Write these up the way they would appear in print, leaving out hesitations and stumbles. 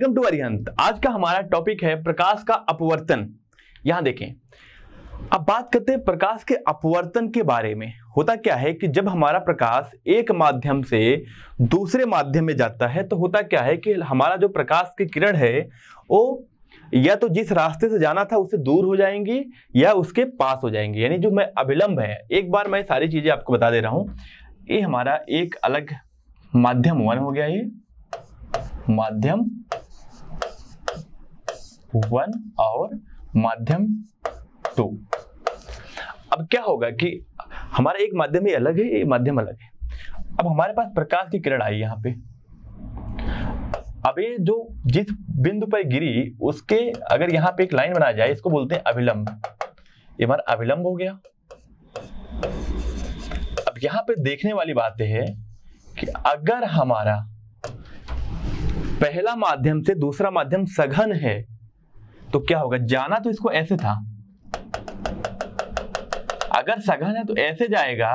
Welcome to Arihant. आज का हमारा टॉपिक है प्रकाश का अपवर्तन। यहां देखें, अब बात करते हैं प्रकाश के अपवर्तन के बारे में। होता क्या है कि जब हमारा प्रकाश एक माध्यम से दूसरे माध्यम में जाता है तो होता क्या है कि हमारा जो प्रकाश की किरण है वो या तो जिस रास्ते से जाना था उससे दूर हो जाएंगी या उसके पास हो जाएंगी, यानी जो मैं अभिलंब है। एक बार मैं सारी चीजें आपको बता दे रहा हूं। ये हमारा एक अलग माध्यम 1 हो गया, ये माध्यम 1 और माध्यम 2। अब क्या होगा कि हमारा एक माध्यम ही अलग है, एक माध्यम अलग है। अब हमारे पास प्रकाश की किरण आई यहाँ पे। अब ये जो जिस बिंदु पर गिरी उसके अगर यहाँ पे एक लाइन बनाया जाए, इसको बोलते हैं अभिलंब। ये हमारा अभिलंब हो गया। अब यहाँ पे देखने वाली बात है कि अगर हमारा पहला माध्यम से दूसरा माध्यम सघन है तो क्या होगा, जाना तो इसको ऐसे था, अगर सघन है तो ऐसे जाएगा,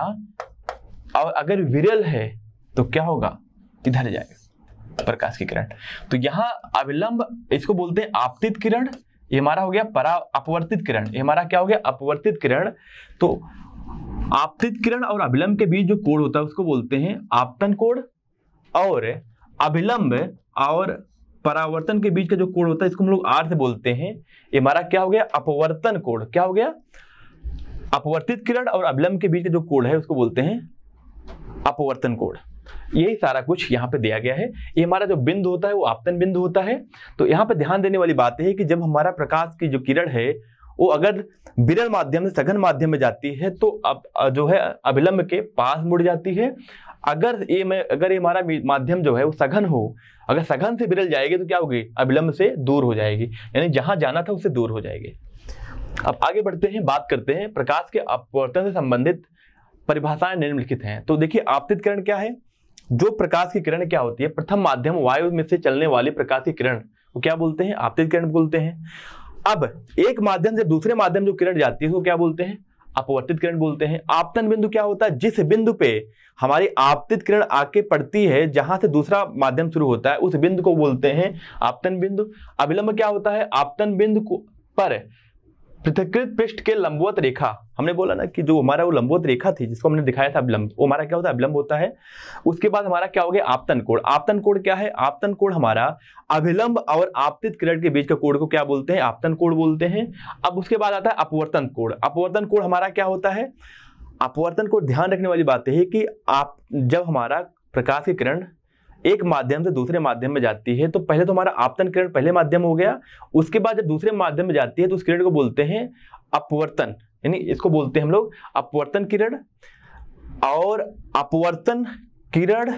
और अगर विरल है तो क्या होगा, इधर जाएगा प्रकाश की किरण। तो यहां अविलंब, इसको बोलते हैं आपतित किरण। ये हमारा हो गया अपवर्तित किरण। ये हमारा क्या हो गया, अपवर्तित किरण। तो आपतित किरण और अभिलंब के बीच जो कोण होता है उसको बोलते हैं आपतन कोण, और अभिलंब और परावर्तन के बीच का जो कोण होता है इसको हम लोग आर से बोलते हैं। ये हमारा क्या हो गया, अपवर्तन कोण। क्या हो गया, अपवर्तित किरण और अभिलंब के बीच का जो कोण है उसको बोलते हैं अपवर्तन कोण। यही सारा कुछ यहाँ पे दिया गया है। ये हमारा जो बिंदु होता है वो आपतन बिंदु होता है। तो यहाँ पे ध्यान देने वाली बात है कि जब हमारा प्रकाश की जो किरण है वो अगर विरल माध्यम से सघन माध्यम में जाती है तो अब जो है अभिलंब के पास मुड़ जाती है। अगर ये हमारा माध्यम जो है वो सघन हो, अगर सघन से विरल जाएगी तो क्या होगी, अभिलंब से दूर हो जाएगी, यानी जहां जाना था उससे दूर हो जाएगी। अब आगे बढ़ते हैं, बात करते हैं प्रकाश के अपवर्तन से संबंधित परिभाषाएं निम्नलिखित हैं। तो देखिए, आपतित किरण क्या है, जो प्रकाश की किरण क्या होती है, प्रथम माध्यम वायु में से चलने वाली प्रकाश की किरण को क्या बोलते हैं, आपतित किरण बोलते हैं। अब एक माध्यम से दूसरे माध्यम जो किरण जाती है उसको क्या बोलते हैं, अपवर्तित किरण बोलते हैं। आपतन बिंदु क्या होता है, जिस बिंदु पे हमारी आपतित किरण आके पड़ती है, जहां से दूसरा माध्यम शुरू होता है उस बिंदु को बोलते हैं आपतन बिंदु। अभिलंब क्या होता है, आपतन बिंदु पर पृथक्कृत पृष्ठ के लंबवत रेखा। हमने बोला ना कि जो हमारा वो लंबवत रेखा थी जिसको हमने दिखाया था अभिलंब, वो हमारा क्या होता है, अभिलंब होता है। उसके बाद हमारा क्या हो गया, आपतन कोण। आपतन कोण क्या है, आपतन कोण हमारा अभिलंब और आपतित किरण के बीच का कोण को क्या बोलते हैं, आपतन कोण बोलते हैं। अब उसके बाद आता है अपवर्तन कोण। अपवर्तन कोण हमारा क्या होता है, अपवर्तन कोण ध्यान रखने वाली बात है कि आप जब हमारा प्रकाश की किरण एक माध्यम से दूसरे माध्यम में जाती है तो पहले तो हमारा आपतन किरण पहले माध्यम हो गया, उसके बाद जब दूसरे माध्यम में जाती है तो उस किरण को बोलते हैं अपवर्तन, यानी इसको बोलते हैं हम लोग अपवर्तन किरण। और अपवर्तन किरण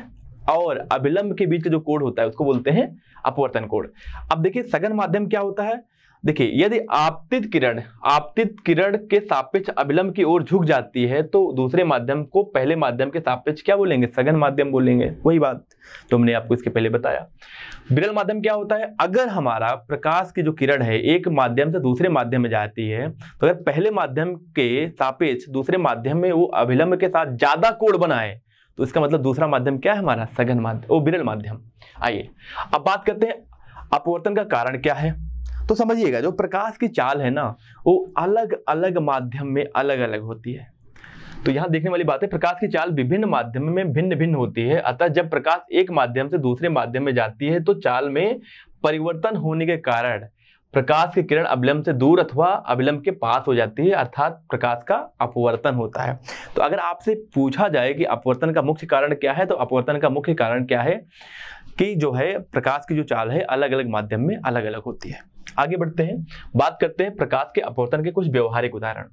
और अभिलंब के बीच का जो कोण होता है उसको बोलते हैं अपवर्तन कोण। अब देखिए, सघन माध्यम क्या होता है, देखिए यदि आपतित किरण के सापेक्ष अभिलंब की ओर झुक जाती है तो दूसरे माध्यम को पहले माध्यम के सापेक्ष क्या बोलेंगे, सघन माध्यम बोलेंगे। वही बात तो हमने आपको इसके पहले बताया। विरल माध्यम क्या होता है, अगर हमारा प्रकाश की जो किरण है एक माध्यम से दूसरे माध्यम में जाती है तो अगर पहले माध्यम के सापेक्ष दूसरे माध्यम में वो अभिलंब के साथ ज्यादा कोण बनाए तो इसका मतलब दूसरा माध्यम क्या है हमारा, सघन माध्यम, वो विरल माध्यम। आइए अब बात करते हैं अपवर्तन का कारण क्या है। तो समझिएगा, जो प्रकाश की चाल है ना वो अलग अलग माध्यम में अलग अलग होती है। तो यहां देखने वाली बात है, प्रकाश की चाल विभिन्न माध्यम में भिन्न भिन्न होती है। अतः जब प्रकाश एक माध्यम से दूसरे माध्यम में जाती है तो चाल में परिवर्तन होने के कारण प्रकाश की किरण अभिलंब से दूर अथवा अभिलंब के पास हो जाती है, अर्थात प्रकाश का अपवर्तन होता है। तो अगर आपसे पूछा जाए कि अपवर्तन का मुख्य कारण क्या है, तो अपवर्तन का मुख्य कारण क्या है कि जो है प्रकाश की जो चाल है अलग अलग माध्यम में अलग अलग होती है। आगे बढ़ते हैं, बात करते हैं प्रकाश के अपवर्तन के कुछ व्यवहारिक उदाहरण।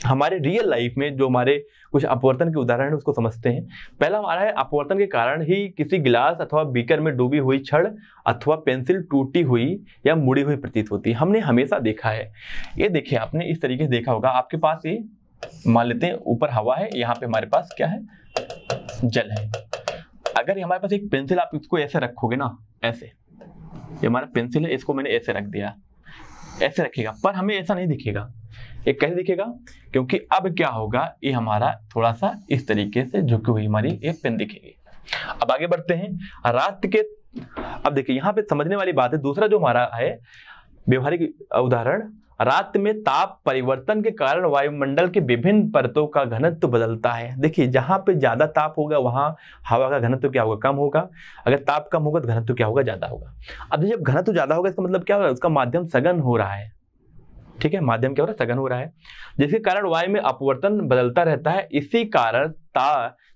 हमारे रियल लाइफ में जो हमारे कुछ अपवर्तन के उदाहरण है उसको समझते हैं। पहला हमारा है, अपवर्तन के कारण ही किसी गिलास अथवा बीकर में डूबी हुई छड़ अथवा पेंसिल टूटी हुई या मुड़ी हुई प्रतीत होती है। हमने हमेशा देखा है, ये देखिए आपने इस तरीके से देखा होगा, आपके पास ये मान लेते हैं ऊपर हवा है, यहाँ पे हमारे पास क्या है, जल है। अगर हमारे पास एक पेंसिल, आप इसको ऐसे रखोगे ना, ऐसे, ये हमारा पेंसिल है, इसको मैंने ऐसे रख दिया, ऐसे रखेगा, पर हमें ऐसा नहीं दिखेगा। ये कैसे दिखेगा, क्योंकि अब क्या होगा, ये हमारा थोड़ा सा इस तरीके से झुकी हुई हमारी ये पेन दिखेगी। अब आगे बढ़ते हैं। रात के, अब देखिए यहाँ पे समझने वाली बात है, दूसरा जो हमारा है व्यवहारिक उदाहरण, रात में ताप परिवर्तन के कारण वायुमंडल के विभिन्न परतों का घनत्व बदलता है। देखिए जहां पे ज्यादा ताप होगा वहां हवा का घनत्व क्या होगा, कम होगा। अगर ताप कम होगा तो घनत्व क्या होगा, ज्यादा होगा। अब जब घनत्व ज्यादा होगा इसका मतलब क्या होगा, उसका माध्यम सघन हो रहा है। ठीक है, माध्यम क्या हो रहा है, सघन हो रहा है, जिसके कारण वायु में अपवर्तन बदलता रहता है। इसी कारण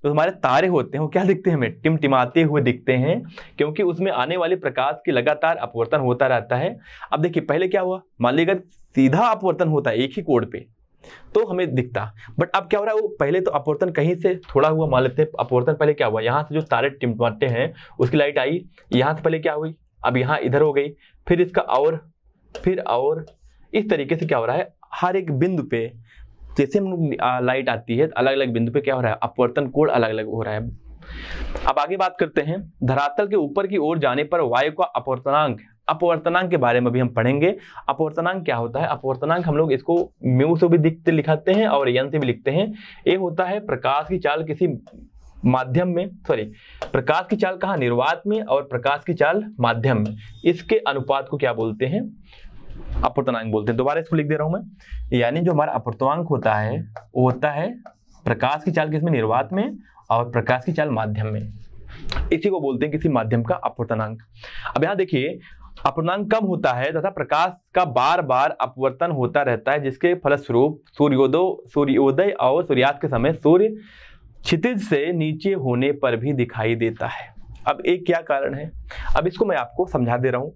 जो हमारे तारे होते हैं वो क्या दिखते हैं, हमें टिमटिमाते हुए दिखते हैं, क्योंकि उसमें आने वाले प्रकाश की लगातार अपवर्तन होता रहता है। अब देखिए पहले क्या हुआ, मान लीजिए अगर सीधा अपवर्तन होता है एक ही कोण पे तो हमें दिखता, बट अब क्या हो रहा है, वो पहले तो अपवर्तन कहीं से थोड़ा हुआ, मान लेते हैं अपवर्तन पहले क्या हुआ, यहाँ से जो तारे टिमटिमाते हैं उसकी लाइट आई, यहाँ से पहले क्या हुई, अब यहाँ इधर हो गई, फिर इसका और फिर और, इस तरीके से क्या हो रहा है, हर एक बिंदु पे जैसे लाइट आती है अलग अलग बिंदु पे क्या हो रहा है, अपवर्तन कोण अलग अलग हो रहा है। अब आगे बात करते हैं, धरातल के ऊपर की ओर जाने पर वायु का अपवर्तनांक के बारे में भी हम पढ़ेंगे। अपवर्तनांक क्या होता है, अपवर्तनांक हम लोग इसको म्यू से भी लिखाते हैं और एन से भी लिखते हैं। ये होता है प्रकाश की चाल किसी माध्यम में, प्रकाश की चाल कहाँ, निर्वात में, और प्रकाश की चाल माध्यम में, इसके अनुपात को क्या बोलते हैं, अपवर्तनांक बोलते हैं। दोबारा इसको लिख दे रहा हूं मैं, यानी जो हमारा अपवर्तनांक होता है वो होता है प्रकाश की चाल किसमें, निर्वात में, और प्रकाश की चाल माध्यम में, इसी को बोलते हैं किसी माध्यम का अपवर्तनांक। अब यहाँ देखिए अपवर्तनांक कम होता है तथा प्रकाश का बार बार अपवर्तन होता रहता है, जिसके फलस्वरूप सूर्योदय और सूर्यास्त के समय सूर्य क्षितिज से नीचे होने पर भी दिखाई देता है। अब एक क्या कारण है, अब इसको मैं आपको समझा दे रहा हूं।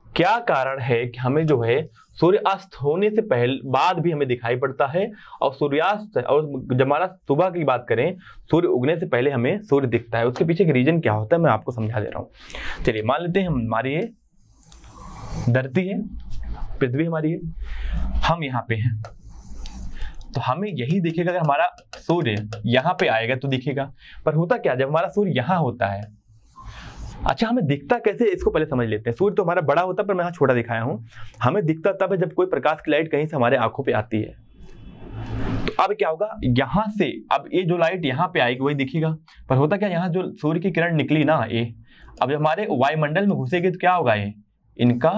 क्या कारण है कि हमें जो है सूर्यास्त होने से पहले बाद भी हमें दिखाई पड़ता है, और सूर्यास्त, और जब हमारा सुबह की बात करें सूर्य उगने से पहले हमें सूर्य दिखता है। उसके पीछे एक रीजन क्या होता है मैं आपको समझा दे रहा हूँ। चलिए मान लेते हैं हमारी ये धरती है, पृथ्वी हमारी है, हम यहाँ पे हैं, तो हमें यही दिखेगा। अगर हमारा सूर्य यहाँ पे आएगा तो दिखेगा, पर होता क्या जब हमारा सूर्य यहाँ होता है, अच्छा हमें दिखता कैसे, इसको पहले समझ लेते हैं। सूर्य तो हमारा बड़ा होता है पर मैं यहाँ छोटा दिखाया हूँ। हमें दिखता तब है जब कोई प्रकाश की लाइट कहीं से हमारे आंखों पे आती है। तो अब क्या होगा, यहाँ से अब ये जो लाइट यहाँ पे आएगी वही दिखेगा, पर होता क्या, यहाँ जो सूर्य की किरण निकली ना ये, अब जब हमारे वायुमंडल में घुसेगी तो क्या होगा, ये इनका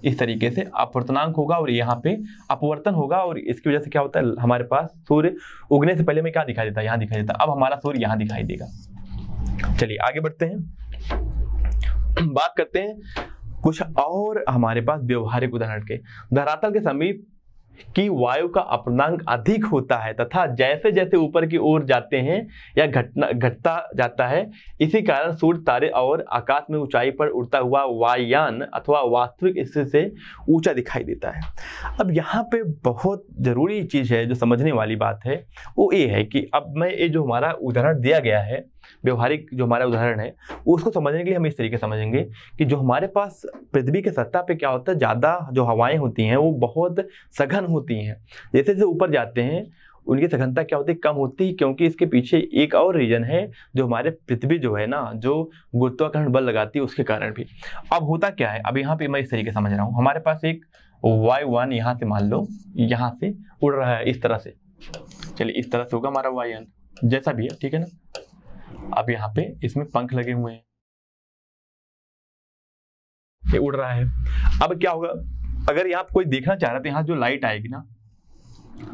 इस तरीके से अपवर्तनांक होगा और यहाँ पे अपवर्तन होगा, और इसकी वजह से क्या होता है, हमारे पास सूर्य उगने से पहले में क्या दिखाई देता है, यहाँ दिखाई देता है। अब हमारा सूर्य यहाँ दिखाई देगा। चलिए आगे बढ़ते हैं, बात करते हैं कुछ और हमारे पास व्यवहारिक उदाहरण के। धरातल के समीप की वायु का अपवर्तनांक अधिक होता है तथा जैसे जैसे ऊपर की ओर जाते हैं या घटता जाता है, इसी कारण सूर्य, तारे और आकाश में ऊंचाई पर उड़ता हुआ वायुयान अथवा वास्तविक स्थिति से ऊंचा दिखाई देता है। अब यहाँ पे बहुत जरूरी चीज है जो समझने वाली बात है, वो ये है कि अब मैं ये जो हमारा उदाहरण दिया गया है, व्यवहारिक जो हमारा उदाहरण है, उसको समझने के लिए हम इस तरीके समझेंगे कि जो हमारे पास पृथ्वी के सतह पे क्या होता है, ज़्यादा जो हवाएं होती हैं वो बहुत सघन होती हैं। जैसे जैसे ऊपर जाते हैं उनकी सघनता क्या होती है, कम होती है, क्योंकि इसके पीछे एक और रीजन है, जो हमारे पृथ्वी जो है ना, जो गुरुत्वाकर्षण बल लगाती है उसके कारण भी। अब होता क्या है, अब यहाँ पे मैं इस तरीके समझ रहा हूँ, हमारे पास एक वायुयान यहाँ से मान लो यहाँ से उड़ रहा है इस तरह से, चलिए इस तरह से होगा हमारा वायुयान, जैसा भी है, ठीक है ना। अब यहाँ पे इसमें पंख लगे हुए हैं, ये उड़ रहा है। अब क्या होगा, अगर यहाँ कोई देखना चाह रहा है तो यहाँ जो लाइट आएगी ना,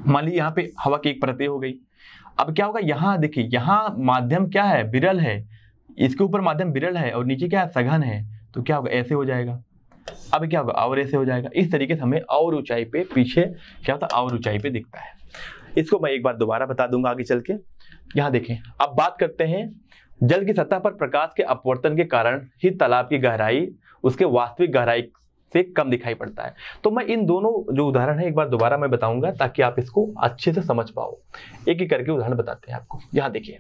मान लीजिए यहाँ पे हवा की एक परत हो गई। अब क्या होगा, यहाँ देखिए, यहाँ माध्यम क्या है, विरल है, इसके ऊपर माध्यम विरल है और नीचे क्या है, सघन है, तो क्या होगा, ऐसे हो जाएगा। अब क्या होगा, और ऐसे हो जाएगा। इस तरीके से हमें और ऊंचाई पे पीछे क्या होता है, और ऊंचाई पे दिखता है। इसको मैं एक बार दोबारा बता दूंगा आगे चल के। यहाँ देखें, अब बात करते हैं जल की सतह पर प्रकाश के अपवर्तन के कारण ही तालाब की गहराई उसके वास्तविक गहराई से कम दिखाई पड़ता है। तो मैं इन दोनों जो उदाहरण है एक बार दोबारा मैं बताऊंगा ताकि आप इसको अच्छे से समझ पाओ। एक एक करके उदाहरण बताते हैं आपको। यहाँ देखिए,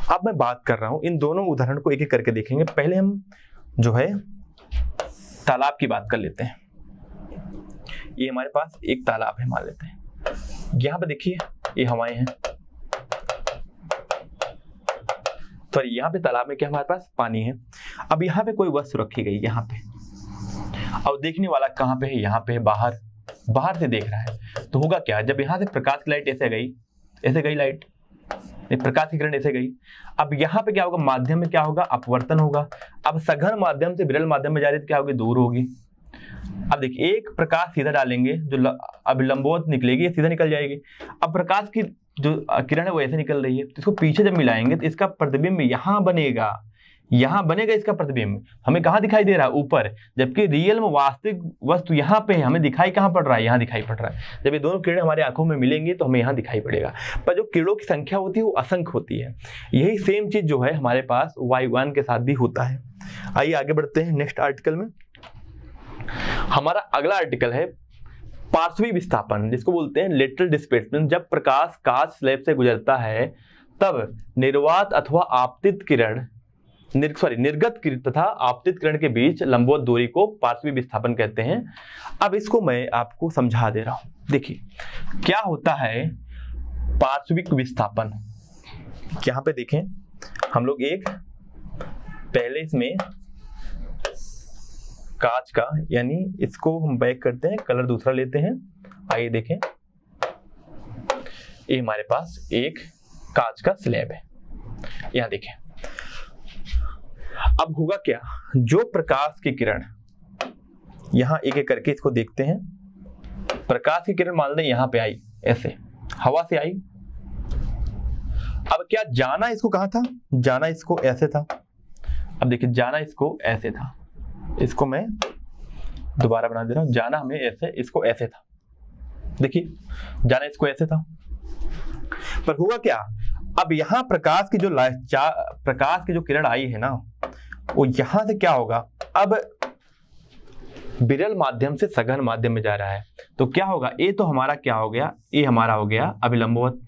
अब मैं बात कर रहा हूं, इन दोनों उदाहरण को एक एक करके देखेंगे। पहले हम जो है तालाब की बात कर लेते हैं। ये हमारे पास एक तालाब है मान लेते हैं, यहाँ पे देखिए ये हवाएं हैं, तो यहाँ पे तालाब में क्या हमारे पास पानी है। अब यहाँ पे कोई वस्तु रखी गई यहाँ पे, और देखने वाला कहाँ पे है, यहाँ पे है, बाहर से देख रहा है। तो होगा क्या, जब यहाँ से प्रकाश की लाइट ऐसे गई लाइट प्रकाश की किरण ऐसे गई। अब यहाँ पे क्या होगा, माध्यम में क्या होगा, अपवर्तन होगा। अब सघन माध्यम से विरल माध्यम में जा रही है तो क्या होगी, दूर होगी। अब देखिए एक प्रकाश सीधा डालेंगे जो अभिलंबवत निकलेगी, ये सीधा निकल जाएगी। अब प्रकाश की जो किरण है वो ऐसे निकल रही है, तो इसको पीछे जब मिलाएंगे तो इसका प्रतिबिंब यहाँ बनेगा, यहाँ बनेगा इसका प्रतिबिंब। हमें कहाँ दिखाई दे रहा है, ऊपर, जबकि रियल में वास्तविक वस्तु यहाँ पे है, हमें दिखाई कहाँ पड़ रहा है, यहाँ दिखाई पड़ रहा है। जब ये दोनों किरणें हमारी आंखों में मिलेंगी तो हमें यहाँ दिखाई पड़ेगा, पर जो किरणों की संख्या होती है वो असंख्य होती है। यही सेम चीज जो है हमारे पास Y1 के साथ भी होता है। आइए आगे बढ़ते हैं नेक्स्ट आर्टिकल में। हमारा अगला आर्टिकल है पार्श्वी विस्थापन, जिसको बोलते हैं लेटरल डिस्प्लेसमेंट। जब प्रकाश कांच स्लैब से गुजरता है तब निर्वात अथवा आपतित किरण निर्गत किरण तथा आपतित किरण के बीच लंबवत दूरी को पार्श्वी विस्थापन कहते हैं। अब इसको मैं आपको समझा दे रहा हूं। देखिए क्या होता है पार्श्विक विस्थापन। यहां पे देखें हम लोग एक पहले इसमें कांच का, यानी इसको हम बैक करते हैं, कलर दूसरा लेते हैं। आइए देखें, ये हमारे पास एक कांच का स्लैब है, यहां देखें। अब होगा क्या, जो प्रकाश की किरण, यहां एक एक करके इसको देखते हैं। प्रकाश की किरण मान लें यहां पे आई, ऐसे हवा से आई। अब क्या जाना इसको कहां था, जाना इसको ऐसे था। अब देखिए जाना इसको ऐसे था, इसको मैं दोबारा बना दे रहा हूं। जाना हमें ऐसे, इसको ऐसे था। देखिए जाना इसको ऐसे था, पर हुआ क्या, अब यहां प्रकाश की जो किरण आई है ना, वो यहां से क्या होगा, अब विरल माध्यम से सघन माध्यम में जा रहा है, तो क्या होगा, ये तो हमारा क्या हो गया, ये हमारा हो गया अभिलंबवत,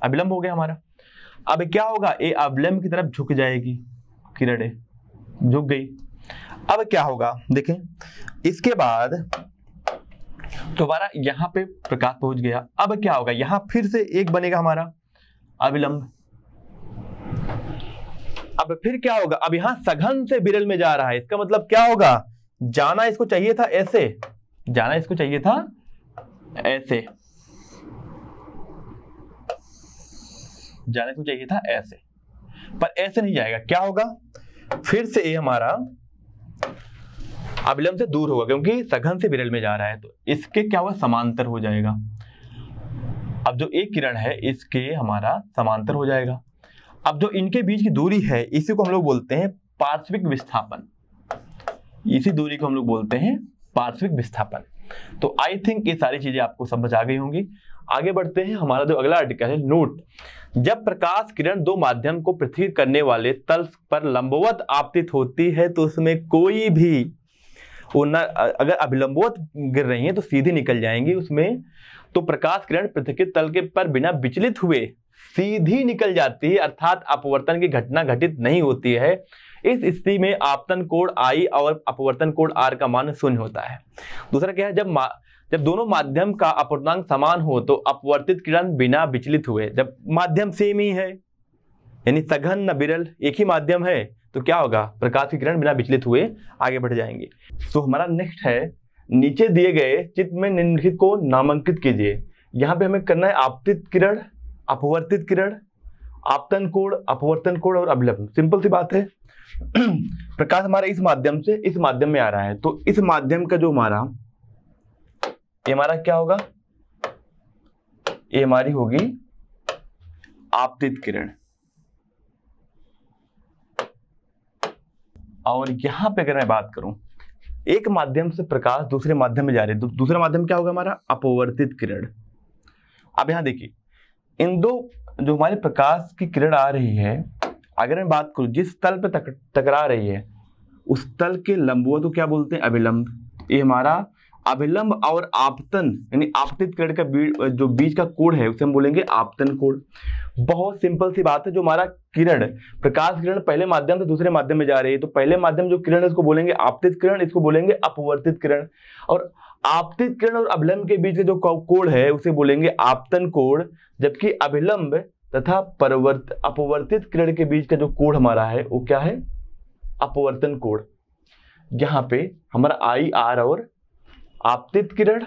अभिलंब हो गया हमारा। अब क्या होगा, ये अवलंब की तरफ झुक जाएगी, किरणें झुक गई। अब क्या होगा देखें, इसके बाद दोबारा यहां पे प्रकाश पहुंच गया। अब क्या होगा, यहां फिर से एक बनेगा हमारा अविलंब। अब फिर क्या होगा, अब यहां सघन से विरल में जा रहा है, इसका मतलब क्या होगा, जाना इसको चाहिए था ऐसे, जाना इसको चाहिए था ऐसे, जाने को चाहिए था ऐसे, पर ऐसे नहीं जाएगा। क्या होगा, फिर से ये हमारा अविलंब से दूर होगा, क्योंकि सघन से विरल में जा रहा है, तो इसके क्या हुआ, समांतर हो जाएगा। अब जो एक किरण है इसके हमारा समांतर हो जाएगा। अब जो इनके बीच की दूरी है इसी को हम लोग बोलते हैं पार्श्विक विस्थापन, इसी दूरी को हम लोग बोलते हैं पार्श्विक विस्थापन। तो आई थिंक ये सारी चीजें आपको समझ आ गई होंगी। आगे बढ़ते हैं, हमारा जो अगला आर्टिकल है, नोट, जब प्रकाश किरण दो माध्यम को पृथक करने वाले तल पर लंबवत आपतित होती है तो उसमें कोई भी अगर अभिलंबवत गिर रही है तो सीधी निकल जाएंगी उसमें, तो प्रकाश किरण पृथक तल के पर बिना विचलित हुए सीधी निकल जाती है, अर्थात अपवर्तन की घटना घटित नहीं होती है। इस स्थिति में आपतन कोण I और अपवर्तन कोण R का मान शून्य होता है। दूसरा क्या है, जब दोनों माध्यम का अपवर्तनांक समान हो तो अपवर्तित किरण बिना विचलित हुए, जब माध्यम सेम ही है यानी सघन न विरल एक ही माध्यम है, तो क्या होगा, प्रकाश की किरण बिना विचलित हुए आगे बढ़ जाएंगे। तो हमारा नेक्स्ट है, नीचे दिए गए चित्र में निम्नलिखित को नामांकित कीजिए। यहाँ पे हमें करना है आपतित किरण, अपवर्तित किरण, आपतन कोण, अपवर्तन कोण और अभिलंब। सिंपल सी बात है, प्रकाश हमारा इस माध्यम से इस माध्यम में आ रहा है, तो इस माध्यम का जो ये हमारा क्या होगा, ये हमारी होगी आपतित किरण। और यहां पे अगर मैं बात करूं, एक माध्यम से प्रकाश दूसरे माध्यम में जा रही है, तो दूसरा माध्यम क्या होगा हमारा, अपवर्तित किरण। अब यहां देखिए, इन दो जो हमारे प्रकाश की किरण आ रही है, अगर मैं बात करूं जिस तल पे टकरा रही है उस तल के लंबवत को क्या बोलते हैं, अभिलंब। ये हमारा अभिलंब और आपतन यानी आपतित किरण का जो बीच का कोण है उसे हम बोलेंगे आपतन कोण। बहुत सिंपल सी बात है, जो हमारा किरण, प्रकाश किरण पहले माध्यम से दूसरे माध्यम में जा रही है, तो पहले माध्यम जो किरण है उसको बोलेंगे आपतित किरण, इसको बोलेंगे अपवर्तित किरण। और आपतित किरण और अभिलंब के बीच का जो कोण है उसे बोलेंगे आपतन कोण, जबकि अभिलंब तथा अपवर्तित किरण के बीच का जो कोण हमारा है वो क्या है, अपवर्तन कोण। यहाँ पे हमारा I R और आपतित किरण,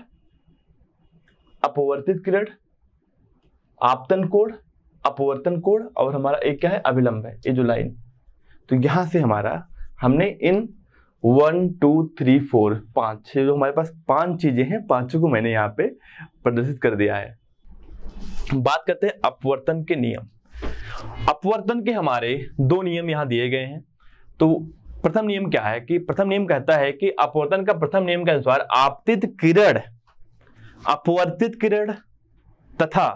अपवर्तित किरण, आपतन कोण, अपवर्तन कोण और हमारा एक क्या है, अभिलंब है, ये जो लाइन। तो यहां से हमारा हमने इन 1 2 3 4 5 जो हमारे पास 5 चीजें हैं, पांचों को मैंने यहाँ पे प्रदर्शित कर दिया है। बात करते हैं अपवर्तन के नियम। अपवर्तन के हमारे 2 नियम यहाँ दिए गए हैं। तो प्रथम नियम क्या है कि प्रथम नियम कहता है कि अपवर्तन का प्रथम नियम के अनुसार आपतित किरण, अपवर्तित किरण तथा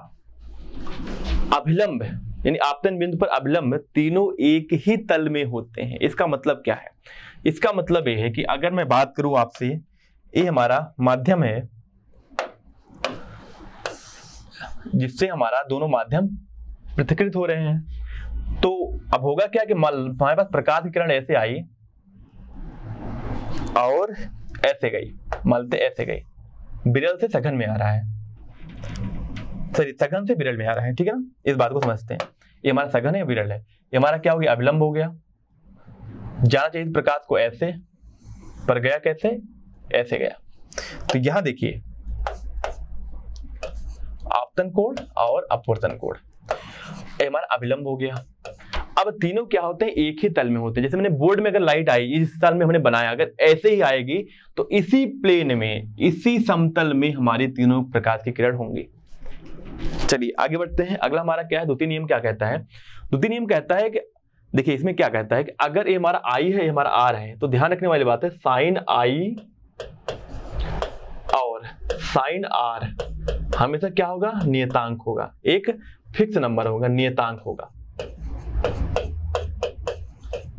अभिलंब यानी आपतन बिंदु पर अभिलंब तीनों एक ही तल में होते हैं। इसका मतलब क्या है? इसका मतलब ये है कि अगर मैं बात करूं आपसे, ये हमारा माध्यम है जिससे हमारा दोनों माध्यम पृथक्कृत हो रहे हैं। तो अब होगा क्या कि हमारे पास प्रकाश की किरण ऐसे आई और ऐसे गई, मानते ऐसे गई, विरल से सघन में आ रहा है, सॉरी सघन से विरल में आ रहा है, ठीक है ना। इस बात को समझते हैं, ये हमारा सघन है या विरल है। ये हमारा क्या हो गया, अभिलंब हो गया। जाना चाहिए प्रकाश को ऐसे, पर गया कैसे, ऐसे गया। तो यहां देखिए आपतन कोण और अपवर्तन कोण, ये हमारा अभिलंब हो गया। अब तीनों क्या होते हैं, एक ही तल में होते हैं। जैसे मैंने बोर्ड में अगर लाइट आई, इस साल में हमने बनाया, अगर ऐसे ही आएगी तो इसी प्लेन में, इसी समतल में हमारी तीनों प्रकाश की किरण होंगी। चलिए आगे बढ़ते हैं। अगला हमारा क्या है, द्वितीय नियम क्या कहता है? द्वितीय नियम कहता है कि देखिए इसमें क्या कहता है कि अगर ये हमारा आई है, ये हमारा आर है, तो ध्यान रखने वाली बात है साइन आई और साइन आर हमेशा क्या होगा, नियतांक होगा, एक फिक्स नंबर होगा, नियतांक होगा।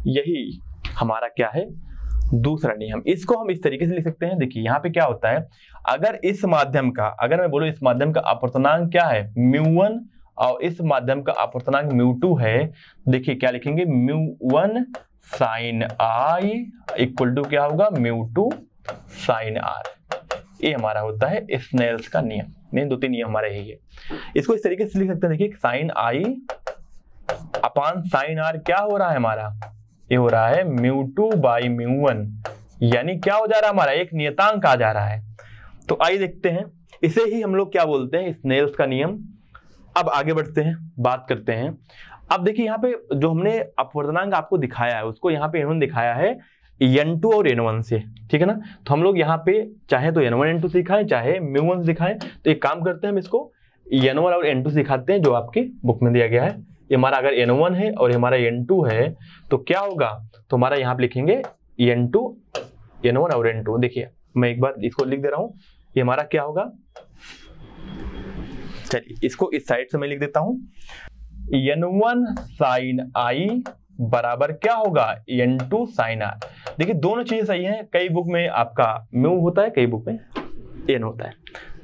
यही हमारा क्या है, दूसरा नियम। इसको हम इस तरीके से लिख सकते हैं। देखिए यहाँ पे क्या होता है, अगर इस माध्यम का, अगर मैं बोलूं इस माध्यम का अपवर्तनांक क्या है, μ1 और इस माध्यम का अपवर्तनांक μ2 है। देखिए क्या लिखेंगे, μ1 साइन आई इक्वल टू क्या होगा, μ2 साइन आर। ये हमारा होता है स्नेल्स का नियम। नहीं, 2-3 नियम हमारे यही है। इसको इस तरीके से लिख सकते हैं। देखिए sine i upon sine r क्या हो रहा है हमारा, ये हो रहा है μ2 बाई μ1, यानी क्या हो जा रहा है हमारा, एक नियतांक आ जा रहा है। तो आइए देखते हैं, इसे ही हम लोग क्या बोलते हैं, स्नेल्स का नियम। अब आगे बढ़ते हैं, बात करते हैं। अब देखिए यहाँ पे जो हमने अपवर्तनांक आपको दिखाया है, उसको यहाँ पे N1 दिखाया है N2 और N1 से, ठीक है ना। तो हम लोग यहाँ पे चाहे तो N1 N2 से दिखाएं, चाहे μ1 से दिखाएं। तो एक काम करते हैं, हम इसको N1 और N2 से दिखाते हैं, जो आपके बुक में दिया गया है। ये हमारा अगर N1 है और हमारा N2 है तो क्या होगा, तो हमारा यहाँ पे लिखेंगे N2 N1 और N2। देखिए मैं एक बार इसको लिख दे रहा हूँ, ये हमारा क्या होगा, चलिए इसको इस साइड से मैं लिख देता हूँ। N1 साइन आई बराबर क्या होगा, N2 साइन आर। देखिए दोनों चीजें सही हैं, कई बुक में आपका म्यू होता है, कई बुक में N होता है,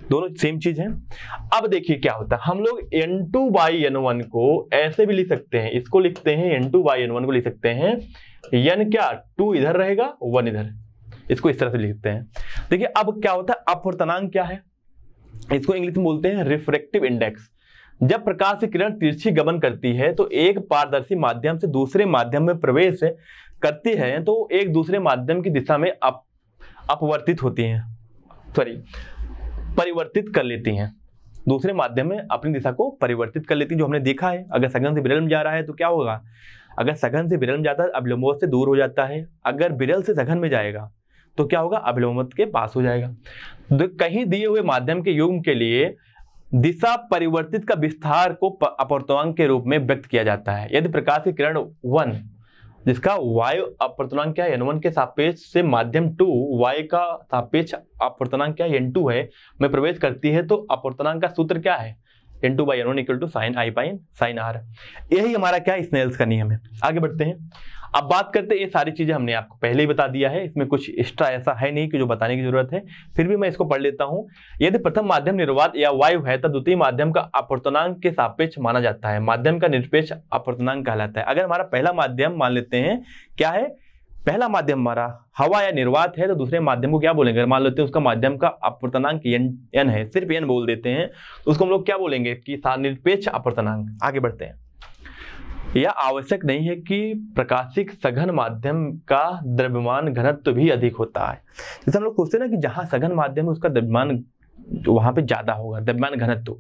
दोनों सेम चीज है। अब देखिए क्या होता है, हम लोग N2 बाई N1 को ऐसे भी लिख सकते हैं, इसको लिखते हैं N2 बाई N1 को लिख सकते हैं, N क्या 2 इधर रहेगा 1 इधर, इसको इस तरह से लिखते हैं। देखिए अब क्या होता है, अपवर्तनांक क्या है, इसको इंग्लिश में बोलते हैं रिफ्रैक्टिव इंडेक्स। जब प्रकाश की किरण तिरछी गमन करती है तो एक पारदर्शी माध्यम से दूसरे माध्यम में प्रवेश करती है तो एक दूसरे माध्यम की दिशा में अपवर्तित होती हैं, सॉरी परिवर्तित कर लेती हैं, दूसरे माध्यम में अपनी दिशा को परिवर्तित कर लेती हैं, जो हमने देखा है। अगर सघन से विरल में जा रहा है तो क्या होगा, अगर सघन से विरल में जाता है अभिलंबवत से दूर हो जाता है, अगर विरल से सघन में जाएगा तो क्या होगा, अभिलंबवत के पास हो जाएगा। तो कहीं दिए हुए माध्यम के युग्म के लिए दिशा परिवर्तित का विस्तार को अपवर्तनांक के रूप में व्यक्त किया जाता है। यदि प्रकाश की किरण 1 जिसका वायु अपवर्तनांक क्या है N1 के सापेक्ष से माध्यम 2 y का सापेक्ष अपवर्तनांक क्या है N2 है में प्रवेश करती है तो अपवर्तनांक का सूत्र क्या है, N2 by N1 equal to sine i by sine r. यही हमारा क्या है, स्नेल्स का नियम है। आगे बढ़ते हैं, अब बात करते हैं, ये सारी चीजें हमने आपको पहले ही बता दिया है, इसमें कुछ एक्स्ट्रा ऐसा है नहीं कि जो बताने की जरूरत है, फिर भी मैं इसको पढ़ लेता हूं। यदि प्रथम माध्यम निर्वात या वायु है तब द्वितीय माध्यम का अपवर्तनांक के सापेक्ष माना जाता है, माध्यम का निरपेक्ष अपवर्तनांक कहलाता है। अगर हमारा पहला माध्यम मान लेते हैं क्या है, पहला माध्यम हमारा हवा या निर्वात है तो दूसरे माध्यम को क्या बोलेंगे, मान लेते हैं उसका माध्यम का अपवर्तनांक n है, सिर्फ n बोल देते हैं, तो उसको हम लोग क्या बोलेंगे कि निरपेक्ष अपवर्तनांक। आगे बढ़ते हैं, यह आवश्यक नहीं है कि प्रकाशिक सघन माध्यम का द्रव्यमान घनत्व भी अधिक होता है। जैसे हम लोग पूछते हैं ना कि जहां सघन माध्यम है उसका द्रव्यमान वहां पे ज्यादा होगा द्रव्यमान घनत्व,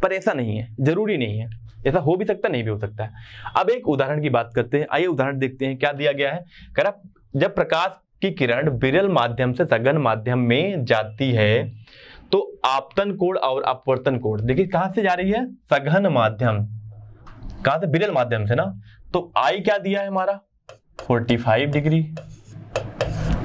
पर ऐसा नहीं है, जरूरी नहीं है, ऐसा हो भी सकता है, नहीं भी हो सकता है। अब एक उदाहरण की बात करते हैं, आइए उदाहरण देखते हैं क्या दिया गया है। कह रहा जब प्रकाश की किरण विरल माध्यम से सघन माध्यम में जाती है तो आपतन कोण और अपवर्तन कोण, देखिए कहां से जा रही है, सघन माध्यम, कहां से, विरल माध्यम से ना, तो आई क्या दिया है हमारा 45 डिग्री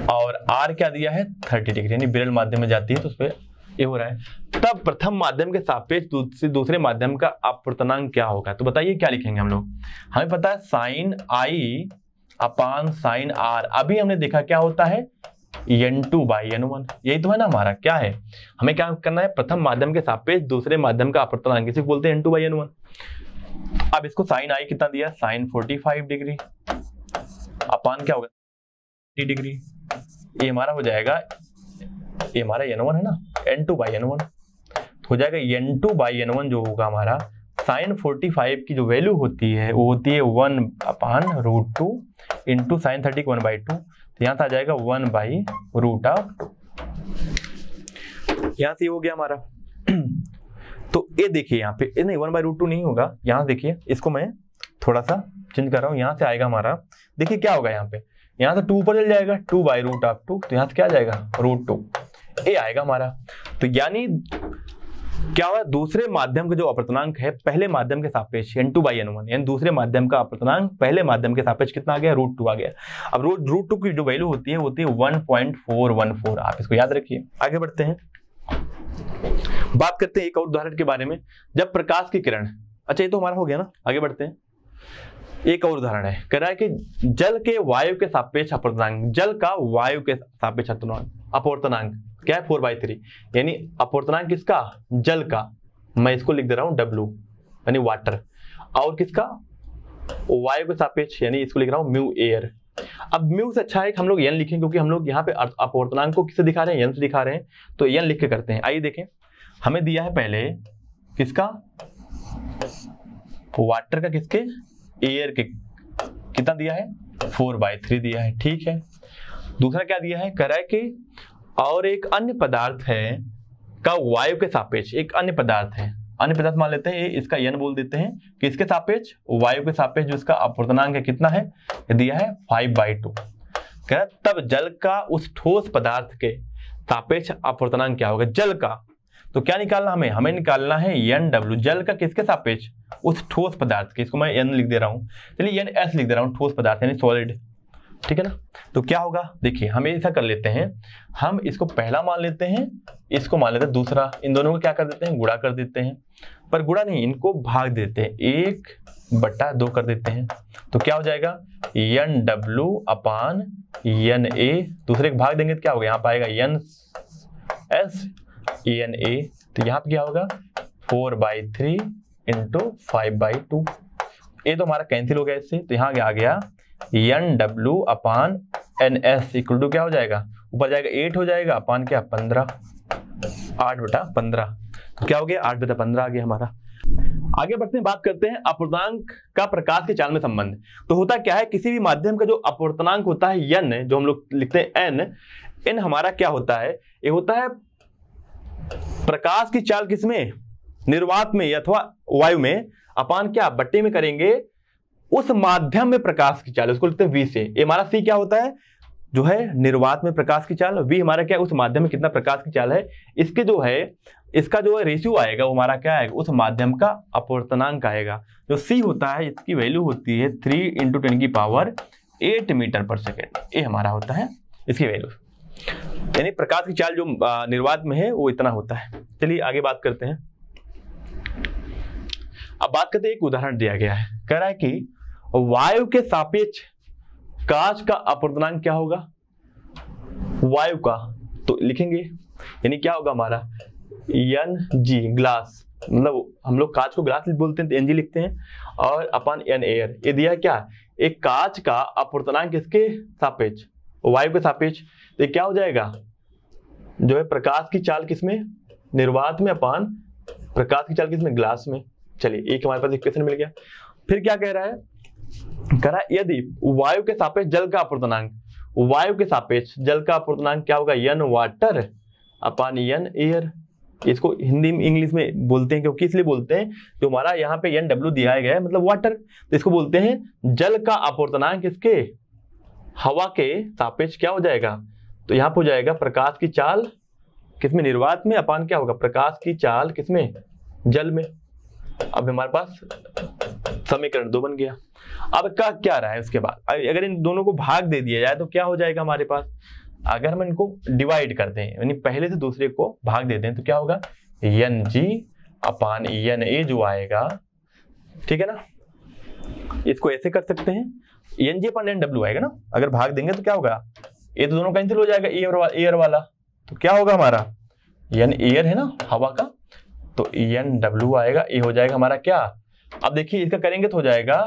और आर क्या दिया है 30 डिग्री, यानी विरल माध्यम में जाती है तो उस पर ये हो रहा है। तब प्रथम माध्यम के सापेक्ष दूसरे माध्यम का अपवर्तनांक क्या होगा, तो बताइए क्या लिखेंगे हम लोग। हमें पता है sine i upon sine r, अभी हमने देखा क्या होता है n2/n1, यही तो है ना हमारा, क्या है हमें क्या करना है, प्रथम माध्यम के सापेक्ष दूसरे माध्यम का अपवर्तनांक इसे बोलते हैं n2/n1। अब इसको साइन आई कितना दिया, साइन 45 डिग्री अपान क्या होगा 30 डिग्री, ये हमारा हो जाएगा, ये हमारा n1 है ना, n2/n1 हो जाएगा, n2/n1 जो होगा हमारा साइन 45 की जो वैल्यू होती है वो होती है 1/√2 इंटू साइन 30 को 1/2, तो यहाँ से आ जाएगा 1/√2, यहाँ से हो गया हमारा। तो ये देखिए यहाँ पे नहीं 1/√2 नहीं होगा, यहाँ देखिए इसको मैं थोड़ा सा चेंज कर रहा हूँ, यहाँ से आएगा हमारा, देखिए क्या होगा यहाँ पे, यहाँ से 2 ऊपर चल जाएगा 2/√2, तो यहाँ से क्या आ जाएगा √2, ये आएगा हमारा। तो यानी क्या हुआ, दूसरे माध्यम का जो अपवर्तनांक है पहले माध्यम के सापेक्ष n2/n1, यानी दूसरे माध्यम का अपवर्तनांक पहले माध्यम के सापेक्ष कितना आ गया, √2 आ गया। अब √2 की जो वैल्यू होती है 1.414, आप इसको याद रखिए। आगे बढ़ते हैं, बात करते हैं एक और उदाहरण के बारे में। जब प्रकाश की किरण, अच्छा ये तो हमारा हो गया ना, आगे बढ़ते हैं। एक और उदाहरण है, कह रहा है कि जल के वायु के सापेक्ष अपवर्तनांक, जल का वायु के सापेक्ष अपवर्तनांक क्या है 4/3, यानी अपवर्तनांक किसका, जल का, मैं इसको लिख दे रहा हूं W यानी वाटर, और किसका वायु के सापेक्ष, यानी इसको लिख रहा हूं म्यू एयर। अब म्यू से अच्छा है कि हम लोग n लिखें, क्योंकि हम लोग यहाँ पे अपवर्तनांक को किससे दिखा रहे हैं, n से दिखा रहे हैं, तो n लिख के करते हैं। आइए देखें, हमें दिया है पहले किसका, वाटर का, किसके, एयर के, कितना दिया है 4/3 दिया है, ठीक है। दूसरा क्या दिया है, कह रहा है कि और एक अन्य पदार्थ है का वायु के सापेक्ष, एक अन्य पदार्थ है, अन्य पदार्थ मान लेते हैं, इसका n बोल देते हैं, किसके सापेक्ष, वायु के सापेक्ष, जो इसका अपवर्तनांक है कितना है, दिया है 5/2। कह रहा तब जल का उस ठोस पदार्थ के सापेक्ष अपवर्तनांक क्या होगा, जल का, तो क्या निकालना हमें निकालना है NW, जल का किसके सापेक्ष, उस ठोस पदार्थ के, इसको मैं n लिख दे रहा हूं, चलिए NS लिख दे रहा हूं, ठोस पदार्थ यानी सॉलिड, ठीक है ना। तो क्या होगा, देखिए हम ऐसा कर लेते हैं, हम इसको पहला मान लेते हैं, इसको मान लेते हैं दूसरा, इन दोनों को क्या कर देते हैं, गुणा कर देते हैं, पर गुणा नहीं, इनको भाग देते हैं, 1/2 कर देते हैं, तो क्या हो जाएगा NW अपान NA, दूसरे को भाग देंगे तो क्या होगा, यहाँ पाएगा NS NA, तो यहाँ पे क्या होगा 4/3 इंटू 5/2, ये तो हमारा कैंसिल हो गया इससे, तो यहाँ आ गया NW upon NS equal to क्या हो जाएगा, ऊपर जाएगा 8 हो जाएगा, अपान क्या 15, 8/15, तो क्या हो गया 8/15 आ गया हमारा। आगे बढ़ते हैं, बात करते हैं अपवर्तनांक का प्रकाश की चाल में संबंध। तो होता क्या है, किसी भी माध्यम का जो अपवर्तनांक होता है n, जो हम लोग लिखते हैं n हमारा क्या होता है, ये होता है प्रकाश की चाल किसमें, निर्वात में अथवा वायु में, अपान क्या बट्टे में करेंगे उस माध्यम में प्रकाश की चाल, उसको लिखते हैं v से। ये हमारा c क्या होता है, जो है निर्वात में प्रकाश की चाल, v हमारा क्या उस माध्यम में कितना प्रकाश की चाल है, इसके जो है इसका जो है रेशियो आएगा वो हमारा क्या आएगा, उस माध्यम का अपवर्तनांक आएगा। जो c होता है इसकी वैल्यू होती है 3 × 10⁸ मीटर/सेकेंड, ये हमारा होता है इसकी वैल्यू, यानी प्रकाश की चाल जो निर्वात में है वो इतना होता है। चलिए आगे बात करते हैं। अब बात करते हैं, एक उदाहरण दिया गया है, कह रहा है कि वायु के सापेक्ष कांच का अपवर्तनांक क्या होगा, वायु का, तो लिखेंगे यानी क्या होगा हमारा Ng, ग्लास, मतलब हम लोग कांच को ग्लास बोलते हैं तो Ng लिखते हैं, और अपान N एयर, ये दिया क्या, एक कांच का अपवर्तनांक किसके सापेक्ष, वायु के सापेक्ष, तो ये क्या हो जाएगा, जो है प्रकाश की चाल किसमें, निर्वात में, अपान प्रकाश की चाल किसमें, ग्लास में। चलिए एक हमारे पास इक्वेशन मिल गया। फिर क्या कह रहा है, कह रहा है यदि वायु के सापेक्ष जल का अपवर्तनांक, वायु के सापेक्ष जल का अपवर्तनांक क्या होगा, n वाटर अपान n एयर, इसको हिंदी में इंग्लिश में बोलते हैं, क्योंकि इसलिए बोलते हैं जो हमारा यहाँ पे NW दिया गया है मतलब वाटर, तो इसको बोलते हैं जल का अपूर्णांक किसके, हवा के सापेक्ष क्या हो जाएगा, तो यहाँ पे हो जाएगा प्रकाश की चाल किसमें, निर्वात में, अपान क्या होगा, प्रकाश की चाल किसमें, जल में। अब हमारे पास समीकरण 2 बन गया। अब क्या रहा है उसके बाद, अगर इन दोनों को भाग दे दिया जाए तो क्या हो जाएगा हमारे पास, अगर हम इनको डिवाइड करते हैं यानी पहले से दूसरे को भाग देते हैं तो क्या होगा, NG अपान NA जो आएगा, ठीक है ना। इसको ऐसे कर सकते हैं, NG अपान NW आएगा ना, अगर भाग देंगे तो क्या होगा, ये तो दोनों कैंसिल हो जाएगा, एयर वाला, तो क्या होगा हमारा, N एयर है ना हवा का, तो NW आएगा, ये हो जाएगा हमारा क्या। अब देखिए इसका करेंगे तो हो जाएगा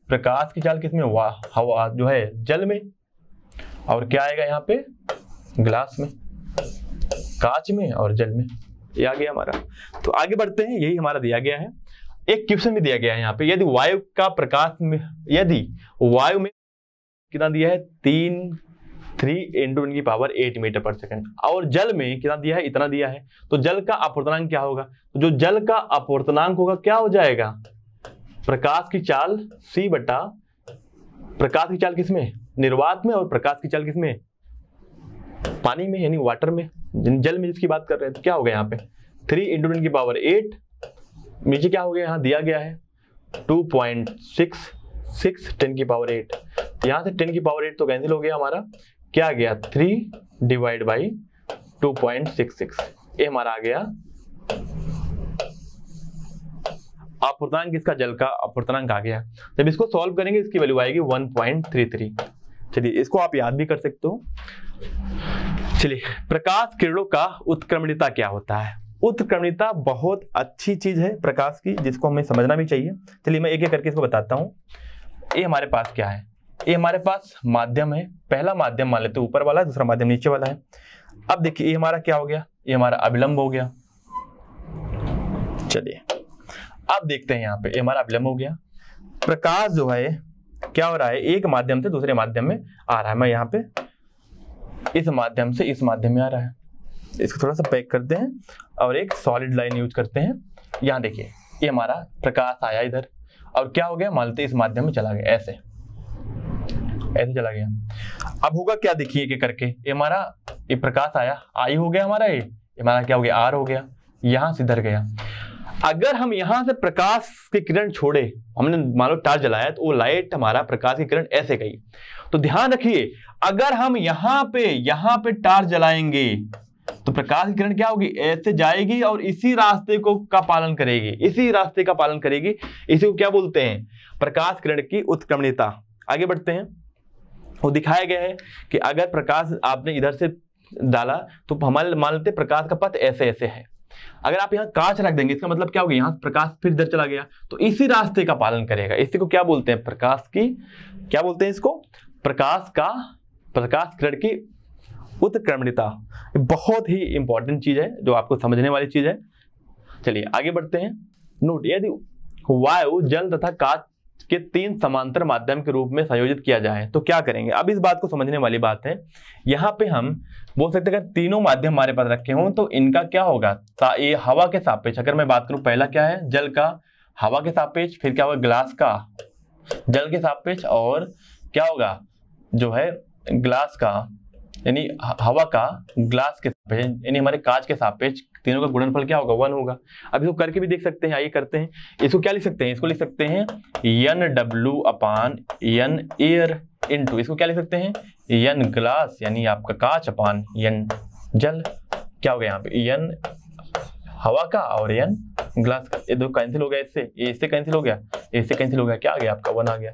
प्रकाश की चाल किसमें, हवा जो है जल में, और क्या आएगा यहाँ पे, ग्लास में, कांच में और जल में, ये आ गया हमारा। तो आगे बढ़ते हैं, यही हमारा दिया गया है। एक क्वेश्चन भी दिया गया है यहाँ पे, यदि वायु का प्रकाश में, यदि वायु में कितना दिया है, 3 × 10⁸ मीटर पर सेकंड, और जल में कितना दिया है, इतना दिया है, तो जल का अपूर्णांक क्या होगा, तो जो जल का अपूर्णांक होगा क्या हो जाएगा, प्रकाश की चाल C बटा, प्रकाश की चाल किसमें, निर्वात में, और प्रकाश की चाल किसमें, पानी में यानी वाटर में, जल में जिसकी बात कर रहे हैं, तो क्या हो गया यहाँ पे 3 × 10⁸, नीचे क्या हो गया, यहाँ दिया गया है 2.66 10⁸, यहाँ से 10⁸ तो कैंसिल हो गया हमारा, क्या आ गया 3/2.66, ये हमारा आ गया अपूर्णांक, किसका, जल का अपूर्णांक आ गया। जब इसको सॉल्व करेंगे इसकी वैल्यू आएगी 1.33। चलिए इसको आप याद भी कर सकते हो। चलिए प्रकाश किरणों का उत्क्रमणिता क्या होता है। उत्क्रमणिता बहुत अच्छी चीज है प्रकाश की, जिसको हमें समझना भी चाहिए। चलिए मैं एक एक करके इसको बताता हूँ। ये हमारे पास क्या है, ये हमारे पास माध्यम है, पहला माध्यम मान लेते हैं ऊपर वाला, दूसरा माध्यम नीचे वाला है। अब देखिए ये हमारा क्या हो गया, ये हमारा अभिलंब हो गया। चलिए अब देखते हैं यहाँ पे, ये हमारा अभिलंब हो गया। प्रकाश जो है क्या हो रहा है, एक माध्यम से दूसरे माध्यम में आ रहा है। मैं यहाँ पे इस माध्यम से इस माध्यम में आ रहा है, इसको थोड़ा सा पैक करते हैं और एक सॉलिड लाइन यूज करते हैं। यहाँ देखिए ये हमारा प्रकाश आया इधर और क्या हो गया, मान लेते इस माध्यम में चला गया, ऐसे ऐसे चला गया। अब होगा क्या, देखिए एक एक करके, ये हमारा ये प्रकाश आया, आई हो गया हमारा, ये हमारा क्या हो गया, आर हो गया, यहां से इधर गया। अगर हम यहां से प्रकाश की किरण छोड़े, हमने मान लो टार्च जलाया तो वो लाइट हमारा प्रकाश की किरण ऐसे गई, तो ध्यान रखिए अगर हम यहाँ पे टार्च जलाएंगे तो प्रकाश की किरण क्या होगी, ऐसे जाएगी और इसी रास्ते को का पालन करेगी, इसी रास्ते का पालन करेगी। इसी को क्या बोलते हैं, प्रकाश किरण की उत्क्रमणिता। आगे बढ़ते हैं, वो दिखाया गया है कि अगर प्रकाश आपने इधर से डाला तो हमारे मान लेते प्रकाश का पथ ऐसे ऐसे है। अगर आप यहाँ कांच रख देंगे इसका मतलब क्या होगा, यहाँ प्रकाश फिर इधर चला गया तो इसी रास्ते का पालन करेगा। इसी को क्या बोलते हैं, प्रकाश की, क्या बोलते हैं इसको, प्रकाश किरण की उत्क्रमणिता। बहुत ही इंपॉर्टेंट चीज है जो आपको समझने वाली चीज है। चलिए आगे बढ़ते हैं। नोट, यदि वायु, जल तथा कांच के 3 समांतर माध्यम के रूप में संयोजित किया जाए तो क्या करेंगे। अब इस बात को समझने वाली बात है, यहाँ पे हम बोल सकते हैं अगर तीनों माध्यम हमारे पास रखे हों तो इनका क्या होगा, ये हवा के सापेक्ष। अगर मैं बात करूं, पहला क्या है, जल का हवा के सापेक्ष, फिर क्या होगा ग्लास का जल के सापेक्ष, और क्या होगा जो है ग्लास का यानी हवा का ग्लास के सापेक्ष यानी हमारे कांच के सापेक्ष, तीनों का गुणनफल क्या होगा 1 होगा। अब इसको करके भी देख सकते हैं, आइए करते हैं। इसको क्या लिख सकते हैं, इसको लिख सकते हैं NW अपान N एयर इंटू, इसको क्या लिख सकते हैं N ग्लास यानी आपका कांच अपान N जल। क्या हो गया यहाँ पे, N हवा का और N ग्लास का, ये दो कैंसिल हो गया, इससे कैंसिल हो गया, इससे कैंसिल हो गया, क्या आ गया आपका 1 आ गया।